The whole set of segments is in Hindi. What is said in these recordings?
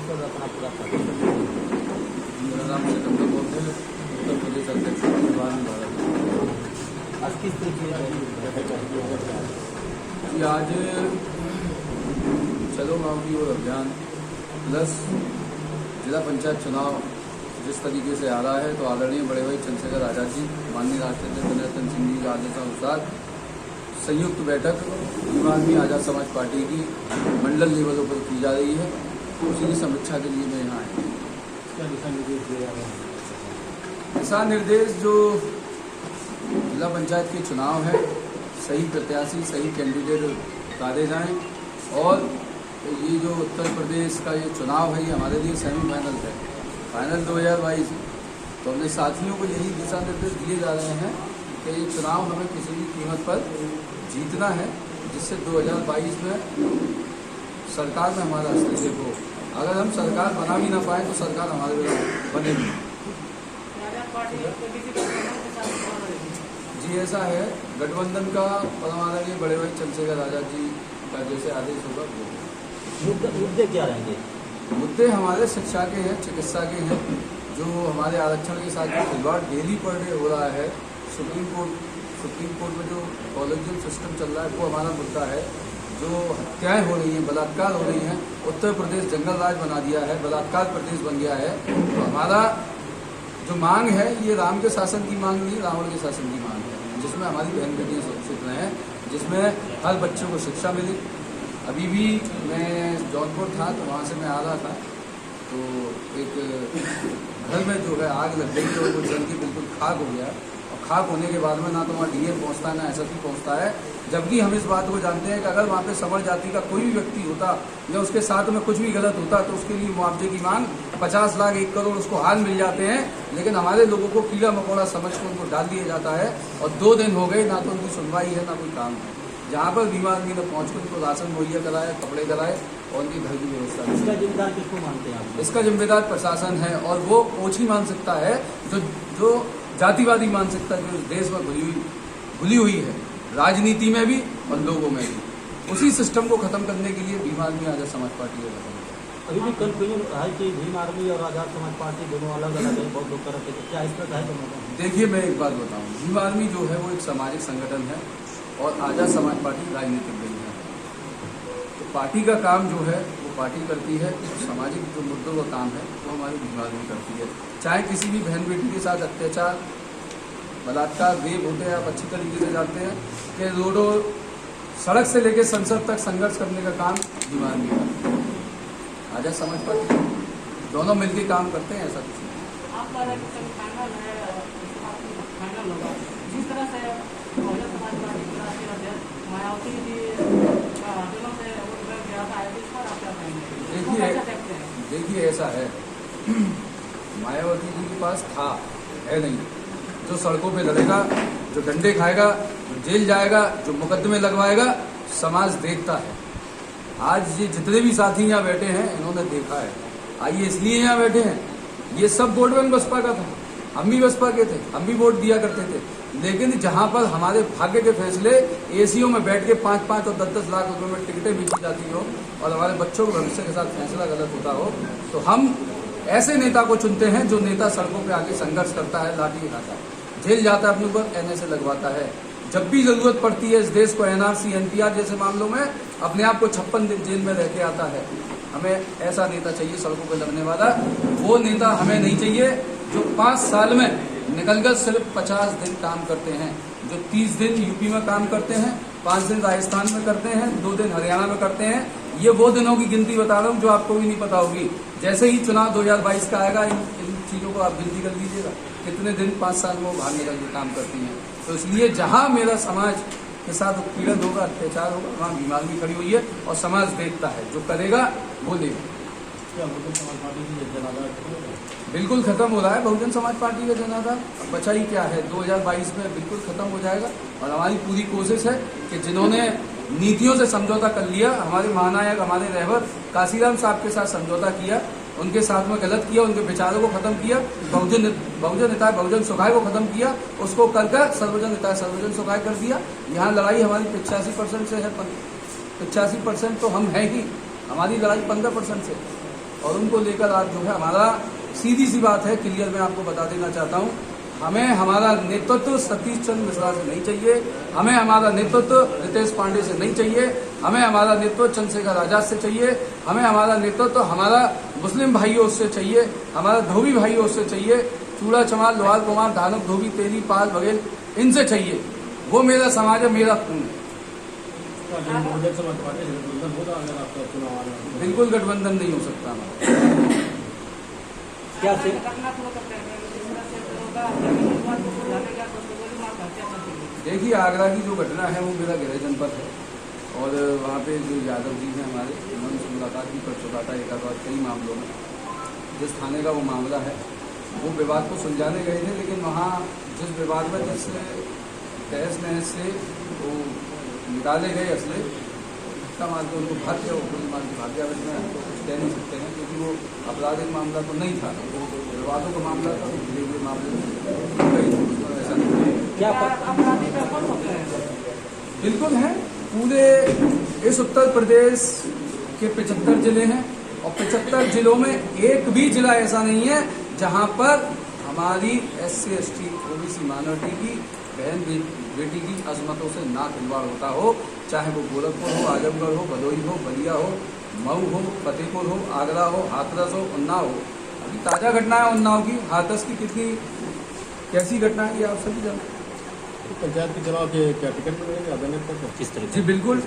और अपना पूरा परिचय। मेरा नाम सिकंदर बोलते हैं, उत्तर प्रदेश अध्यक्ष विमान भारत। आज किस तरीके कि आज चलो गाँव की ओर अभियान प्लस जिला पंचायत चुनाव जिस तरीके से आ रहा है, तो आदरणीय बड़े भाई चंद्रशेखर आजाद जी, माननीय राष्ट्रपति नरेंद्र सिंह जी के आदेशानुसार संयुक्त बैठक विमान आजाद समाज पार्टी की मंडल लेवलों पर की जा रही है। उसी की समीक्षा के लिए मैं यहाँ आया। क्या दिशा निर्देश दिए जा रहे हैं? दिशा निर्देश जो जिला पंचायत के चुनाव है, सही प्रत्याशी सही कैंडिडेट उतारे जाएं, और ये जो उत्तर प्रदेश का ये चुनाव है, ये हमारे लिए सेमीफाइनल है, फाइनल 2022। तो अपने साथियों को यही दिशा निर्देश दिए जा रहे हैं कि ये चुनाव हमें किसी भी कीमत पर जीतना है, जिससे 2022 में सरकार में हमारा हस्तक्षेप हो। अगर हम सरकार बना भी ना पाए तो सरकार हमारे बनेगी। जी ऐसा है, गठबंधन का परमानवीय बड़े भाई चंद्रशेखर आजाद जी का जैसे आदेश होगा वो। मुद्दे क्या रहेंगे? मुद्दे हमारे शिक्षा के हैं, चिकित्सा के हैं, जो हमारे आरक्षण के साथ जो खिलवाड़ डेली पर डे हो रहा है। सुप्रीम कोर्ट में जो कॉलेजियम सिस्टम चल रहा है वो हमारा मुद्दा है। जो हत्याएं हो रही हैं, बलात्कार हो रही हैं, उत्तर प्रदेश जंगल राज बना दिया है, बलात्कार प्रदेश बन गया है। तो हमारा जो मांग है ये राम के शासन की मांग नहीं, रावण के शासन की मांग है, जिसमें हमारी बहन बेटियाँ सुरक्षित रहें, जिसमें हर बच्चों को शिक्षा मिली। अभी भी मैं जौनपुर था तो वहाँ से मैं आ रहा था, तो एक घर में जो है आग लग गई, तो वो जल के बिल्कुल खाक हो गया। और खाक होने के बाद में ना तो वहाँ डीएम पहुँचता है ना एसएसपी पहुँचता है, जबकि हम इस बात को जानते हैं कि अगर वहाँ पे समर जाति का कोई भी व्यक्ति होता या उसके साथ में कुछ भी गलत होता तो उसके लिए मुआवजे की मांग 50 लाख 1 करोड़ उसको हाल मिल जाते हैं। लेकिन हमारे लोगों को कीड़ा मकोड़ा समझ कर उनको डाल दिया जाता है, और 2 दिन हो गए ना तो उनकी सुनवाई है ना कोई काम है। जहाँ पर बीमा आदमी ने पहुँच कर उनको राशन मुहैया कराए, कपड़े कराए और उनकी घर की व्यवस्था। इसका जिम्मेदार किसको मानते हैं आप? इसका जिम्मेदार प्रशासन है, और वो ओछी मानसिकता है जो जातिवादी मानसिकता जो इस देश में घुली हुई है, राजनीति में भी और लोगों में भी। उसी सिस्टम को खत्म करने के लिए भीम आर्मी आजाद समाज पार्टी का गठन है। अभी भी कन्फ्यूजन है कि भीम आर्मी और आजाद समाज पार्टी दोनों अलग अलग है, बहुत लोग करते हैं, क्या इसका है? तो देखिए मैं एक बात बताऊं, भीम आर्मी जो है वो एक सामाजिक संगठन है और आजाद समाज पार्टी राजनीतिक दल है। तो पार्टी का काम जो है वो पार्टी करती है, सामाजिक जो मुद्दों का काम है वो हमारी भीम आर्मी करती है। चाहे किसी भी बहन बेटी के साथ अत्याचार, बलात्कार, रेप होते हैं, आप अच्छी तरीके से जानते हैं कि रोडों सड़क से लेकर संसद तक संघर्ष करने का काम भीम आर्मी का, आजाद समाज पार्टी दोनों मिलकर काम करते हैं। ऐसा कुछ नहीं। जिस तरह से बहुजन समाज पार्टी की राष्ट्रीय अध्यक्ष मायावती जी दिनों से गया था, इस पर आप क्या कहेंगे? देखिए ऐसा है, मायावती जी के पास था है नहीं, जो सड़कों पे लड़ेगा, जो डंडे खाएगा, जो जेल जाएगा, जो मुकदमे लगवाएगा, समाज देखता है। आज ये जितने भी साथी यहाँ बैठे हैं इन्होंने देखा है, आइए इसलिए यहाँ बैठे हैं। ये सब वोट बैंक बसपा का था, हम भी बसपा के थे, हम भी वोट दिया करते थे। लेकिन जहां पर हमारे भाग्य के फैसले एसीओ में बैठ के 5-5 और 10-10 लाख रुपए में टिकटें बेची जाती हो और हमारे बच्चों के भविष्य के साथ फैसला गलत होता हो, तो हम ऐसे नेता को चुनते हैं जो नेता सड़कों पे आके संघर्ष करता है, लाठी उठाता है, जेल जाता है, अपने ऊपर एनएसए लगवाता है। जब भी जरूरत पड़ती है इस देश को एनआरसी एनपीआर जैसे मामलों में अपने आप को 56 दिन जेल में रह के आता है। हमें ऐसा नेता चाहिए सड़कों पर लगने वाला। वो नेता हमें नहीं चाहिए जो 5 साल में निकलकर सिर्फ 50 दिन काम करते हैं, जो 30 दिन यूपी में काम करते हैं, 5 दिन राजस्थान में करते हैं, 2 दिन हरियाणा में करते हैं। ये वो दिनों की गिनती बता रहा हूँ जो आपको भी नहीं पता होगी। जैसे ही चुनाव 2022 का आएगा इन चीज़ों को आप गिनती कर लीजिएगा कितने दिन 5 साल में वो बाहर निकल के काम करती हैं। तो इसलिए जहाँ मेरा समाज के साथ उत्पीड़न होगा, अत्याचार होगा, वहाँ भीम आर्मी खड़ी हुई है और समाज देखता है, जो करेगा वो लेगा। क्या बहुजन समाज पार्टी की जनाधार बिल्कुल खत्म हो रहा है बहुजन समाज पार्टी का जनाधार। बचा ही क्या है, 2022 में बिल्कुल खत्म हो जाएगा। और हमारी पूरी कोशिश है कि जिन्होंने नीतियों से समझौता कर लिया, हमारे महानायक हमारे रहबर काशीराम साहब के साथ समझौता किया, उनके साथ में गलत किया, उनके विचारों को खत्म किया, बहुजन हिताय बहुजन सुखाय को खत्म किया, उसको कर सर्वजन हिताय सर्वजन सुखाय कर दिया। यहाँ लड़ाई हमारी 85% से है, 85% तो हम हैं ही, हमारी लड़ाई 15% से। और उनको लेकर आज जो है हमारा सीधी सी बात है, क्लियर मैं आपको बता देना चाहता हूँ, हमें हमारा नेतृत्व सतीश चंद्र मिश्रा से नहीं चाहिए, हमें हमारा नेतृत्व रितेश पांडे से नहीं चाहिए, हमें हमारा नेतृत्व चंद्रशेखर आजाद से चाहिए, हमें हमारा नेतृत्व हमारा मुस्लिम भाइयों से चाहिए, हमारा धोबी भाइयों से चाहिए, चूड़ा चमार लोहार कुमार धानुक धोबी तेली पाल वगैरह इनसे चाहिए। वो मेरा समाज है, मेरा खून है। बहुजन समाज पार्टी से गठबंधन होगा अगर आपका चुनाव आ रहा है? बिल्कुल गठबंधन नहीं हो सकता हमारा। क्या से देखिए, आगरा की जो घटना है वो मेरा गृह जनपद है और वहाँ पे जो यादव जी हैं हमारे, उन्होंने मुलाकात भी कर चुका था एक आध कई मामलों में। जिस थाने का वो मामला है वो विवाद को सुलझाने गए थे, लेकिन वहाँ जिस विवाद में जिस तहस नहस से वो निकाले गए असले का माल तो उनको भाग गया, वो पूरी माल की भाग गया, इसमें हम तो कुछ कह नहीं सकते हैं क्योंकि वो आपराधिक मामला तो नहीं था, वो विवादों का मामला था। धीरे धीरे मामले ऐसा नहीं है। क्या अपराधी पे कौन होते हैं? बिल्कुल है, पूरे इस उत्तर प्रदेश के 75 जिले हैं और 75 जिलों में एक भी जिला ऐसा नहीं है जहां पर हमारी SC ST OBC माइनॉरिटी की बहन बेटी की अजमतों से ना खिलवाड़ होता हो, चाहे वो गोरखपुर हो, आजमगढ़ हो, भदोही हो, बलिया हो, मऊ हो, फतेहपुर हो, आगरा हो, हाथरस हो, उन्नाव हो। अभी ताज़ा घटना है उन्नाव की, हाथरस की कितनी कैसी घटना है ये आप सभी जानते हैं। पंचायत के चुनाव के क्या टिकट मिलेंगे आगे तक किस तरह? जी बिल्कुल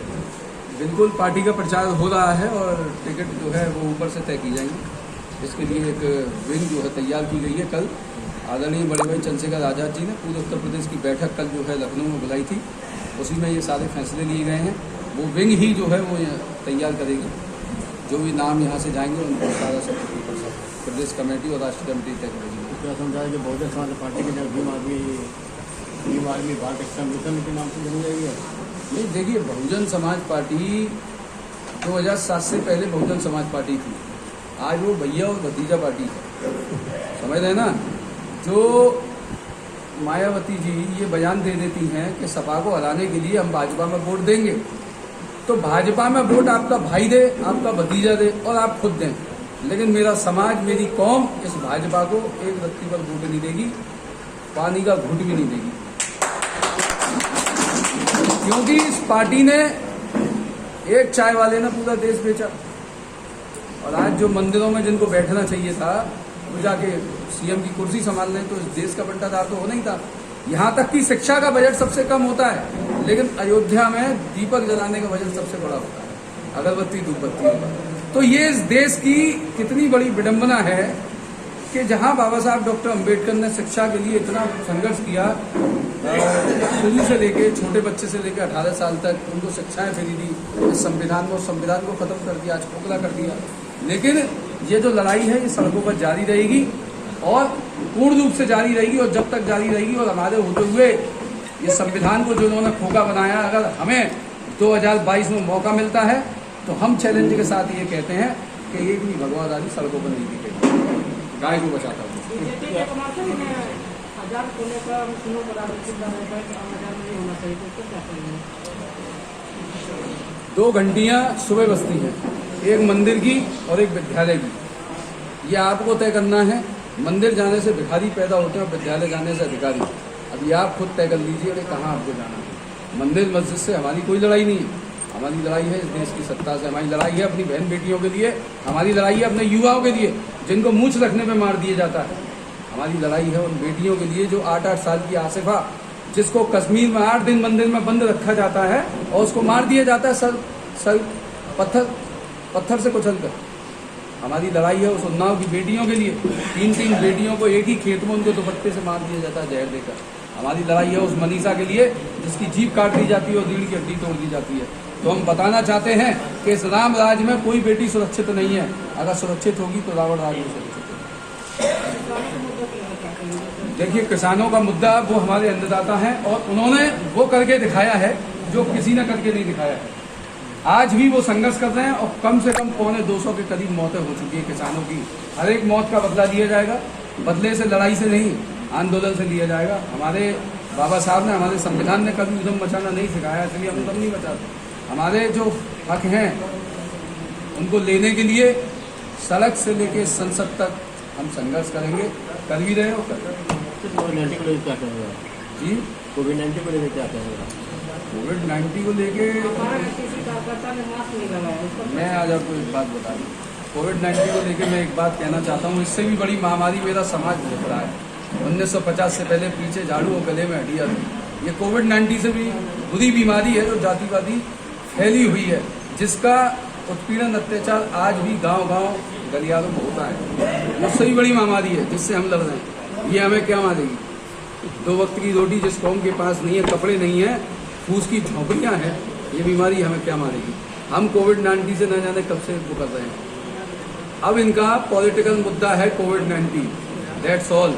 बिल्कुल, पार्टी का प्रचार हो रहा है और टिकट जो है वो ऊपर से तय की जाएंगी। इसके लिए एक विंग जो है तैयार की गई है। कल आदरणीय बड़े भाई चंद्रशेखर आजाद जी ने पूरे उत्तर प्रदेश की बैठक कल जो है लखनऊ में बुलाई थी, उसी में ये सारे फैसले लिए गए हैं। वो विंग ही जो है वो तैयार करेगी, जो भी नाम यहाँ से जाएंगे उनको सारा सब प्रदेश कमेटी और राष्ट्रीय कमेटी तय करेगी। क्या समझा कि बहुजन समाज पार्टी की जगह Bhim army Bharat action mission के नाम से जानी जाएगी? नहीं, देखिए, बहुजन समाज पार्टी 2007 से पहले बहुजन समाज पार्टी थी, आज वो भैया और भतीजा पार्टी है, समझ रहे हैं ना। जो मायावती जी ये बयान दे देती हैं कि सपा को हराने के लिए हम भाजपा में वोट देंगे, तो भाजपा में वोट आपका भाई दे, आपका भतीजा दे और आप खुद दें, लेकिन मेरा समाज, मेरी कौम इस भाजपा को एक रत्ती पर वोट नहीं देगी, पानी का घूंट भी नहीं देगी। क्योंकि इस पार्टी ने, एक चाय वाले ने पूरा देश बेचा और आज जो मंदिरों में जिनको बैठना चाहिए था वो जाके CM की कुर्सी संभाल लें, तो इस देश का बंटाधार तो होना ही था। यहाँ तक कि शिक्षा का बजट सबसे कम होता है, लेकिन अयोध्या में दीपक जलाने का बजट सबसे बड़ा होता है, अगरबत्ती धूपबत्ती होगा। तो ये इस देश की कितनी बड़ी विडंबना है कि जहाँ बाबा साहब डॉक्टर अम्बेडकर ने शिक्षा के लिए इतना संघर्ष किया, शुरू से लेके छोटे बच्चे से लेकर 18 साल तक उनको शिक्षाएं फ्री दी, इस संविधान को खत्म कर दिया, आज खोखला कर दिया। लेकिन ये जो लड़ाई है ये सड़कों पर जारी रहेगी और पूर्ण रूप से जारी रहेगी, और जब तक जारी रहेगी और हमारे होते हुए ये संविधान को जो उन्होंने खोखा बनाया, अगर हमें 2022 में मौका मिलता है तो हम चैलेंज के साथ ये कहते हैं कि एक भी भगवा दादी सड़कों पर नहीं दिखेगी, गाय को बचाता हूँ। बीजेपी के कमाल से इन्हें आजाद को लेकर सुनो बड़ा चिंता है कि आजाद नहीं होना चाहिए, तो क्या करेंगे? 2 घंटियाँ सुबह बजती हैं, एक मंदिर की और एक विद्यालय की। ये आपको तय करना है। मंदिर जाने से भिखारी पैदा होते हैं और विद्यालय जाने से अधिकारी। अभी आप खुद तय कर लीजिए कि कहाँ आपको जाना है। मंदिर मस्जिद से हमारी कोई लड़ाई नहीं है, हमारी लड़ाई है इस देश की सत्ता से, हमारी लड़ाई है अपनी बहन बेटियों के लिए, हमारी लड़ाई है अपने युवाओं के लिए जिनको मूंछ रखने पे मार दिया जाता है, हमारी लड़ाई है उन बेटियों के लिए जो 8-8 साल की आसिफा, जिसको कश्मीर में 8 दिन मंदिर में बंद रखा जाता है और उसको मार दिया जाता है सर पत्थर से कुचल कर। हमारी लड़ाई है उस उन्नाव की बेटियों के लिए, 3-3 बेटियों को एक ही खेत में उनको दुपट्टे से मार दिया जाता है जहर देकर। हमारी लड़ाई है उस मनीषा के लिए जिसकी जीभ काट दी जाती है और रीढ़ की हड्डी तोड़ दी जाती है। तो हम बताना चाहते हैं कि इस राम राज में कोई बेटी सुरक्षित नहीं है, अगर सुरक्षित होगी तो रावण राज में सुरक्षित होगी। देखिए, किसानों का मुद्दा वो हमारे अन्नदाता हैं और उन्होंने वो करके दिखाया है जो किसी ने करके नहीं दिखाया है। आज भी वो संघर्ष कर रहे हैं और कम से कम 250 के करीब मौतें हो चुकी है किसानों की। हर एक मौत का बदला लिया जाएगा, बदले से, लड़ाई से नहीं, आंदोलन से लिया जाएगा। हमारे बाबा साहब ने, हमारे संविधान ने कभी उद्यम मचाना नहीं सिखाया, इसलिए हम उद्यम नहीं मचाते। हमारे जो हक हैं उनको लेने के लिए सड़क से लेके संसद तक हम संघर्ष करेंगे, कर भी रहे हो कर रहे हो। कोविड-19 को लेकर क्या कहेंगे जी कोविड-19 को लेकर क्या कहेंगे कोविड-19 को लेके हमारे किसी कार्यकर्ता ने मास्क नहीं लगाया उसको मैं आज आपको एक बात बता दूं। कोविड-19 को लेके मैं एक बात कहना चाहता हूँ, इससे भी बड़ी महामारी मेरा समाज भोग रहा है। 1950 से पहले पीछे झाड़ू और गले में हड्डियाँ थी। ये कोविड-19 से भी बुरी बीमारी है जो जातिवादी फैली हुई है, जिसका उत्पीड़न अत्याचार आज भी गांव-गांव गलियारों में होता है। उससे भी बड़ी महामारी है जिससे हम लड़ रहे हैं। ये हमें क्या मारेगी? 2 वक्त की रोटी जिस कौम के पास नहीं है, कपड़े नहीं है, फूस की झोंपड़ियाँ हैं, ये बीमारी हमें क्या मारेगी? हम कोविड-19 से न जाने कब से वो कर रहे हैं। अब इनका पॉलिटिकल मुद्दा है कोविड-19, दैट्स ऑल।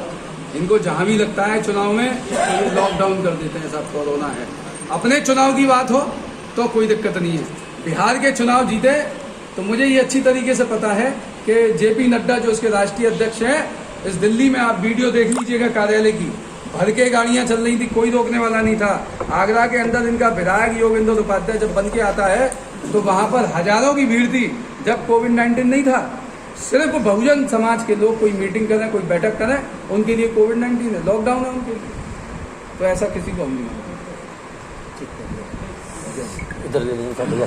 इनको जहां भी लगता है चुनाव में तो ये लॉकडाउन कर देते हैं, सब कोरोना है। अपने चुनाव की बात हो तो कोई दिक्कत नहीं है। बिहार के चुनाव जीते तो मुझे ये अच्छी तरीके से पता है कि जेपी नड्डा जो उसके राष्ट्रीय अध्यक्ष हैं, इस दिल्ली में आप वीडियो देख लीजिएगा कार्यालय की, भर के गाड़ियां चल रही थी, कोई रोकने वाला नहीं था। आगरा के अंदर इनका विधायक योगेंद्र उपाध्याय जब बन के आता है तो वहां पर हजारों की भीड़ थी जब कोविड-19 नहीं था। सिर्फ बहुजन समाज के लोग कोई मीटिंग करें, कोई बैठक करें, उनके लिए कोविड-19 है, लॉकडाउन है उनके लिए। तो ऐसा किसी को हम नहीं मानते। इधर ले लेंगे भैया।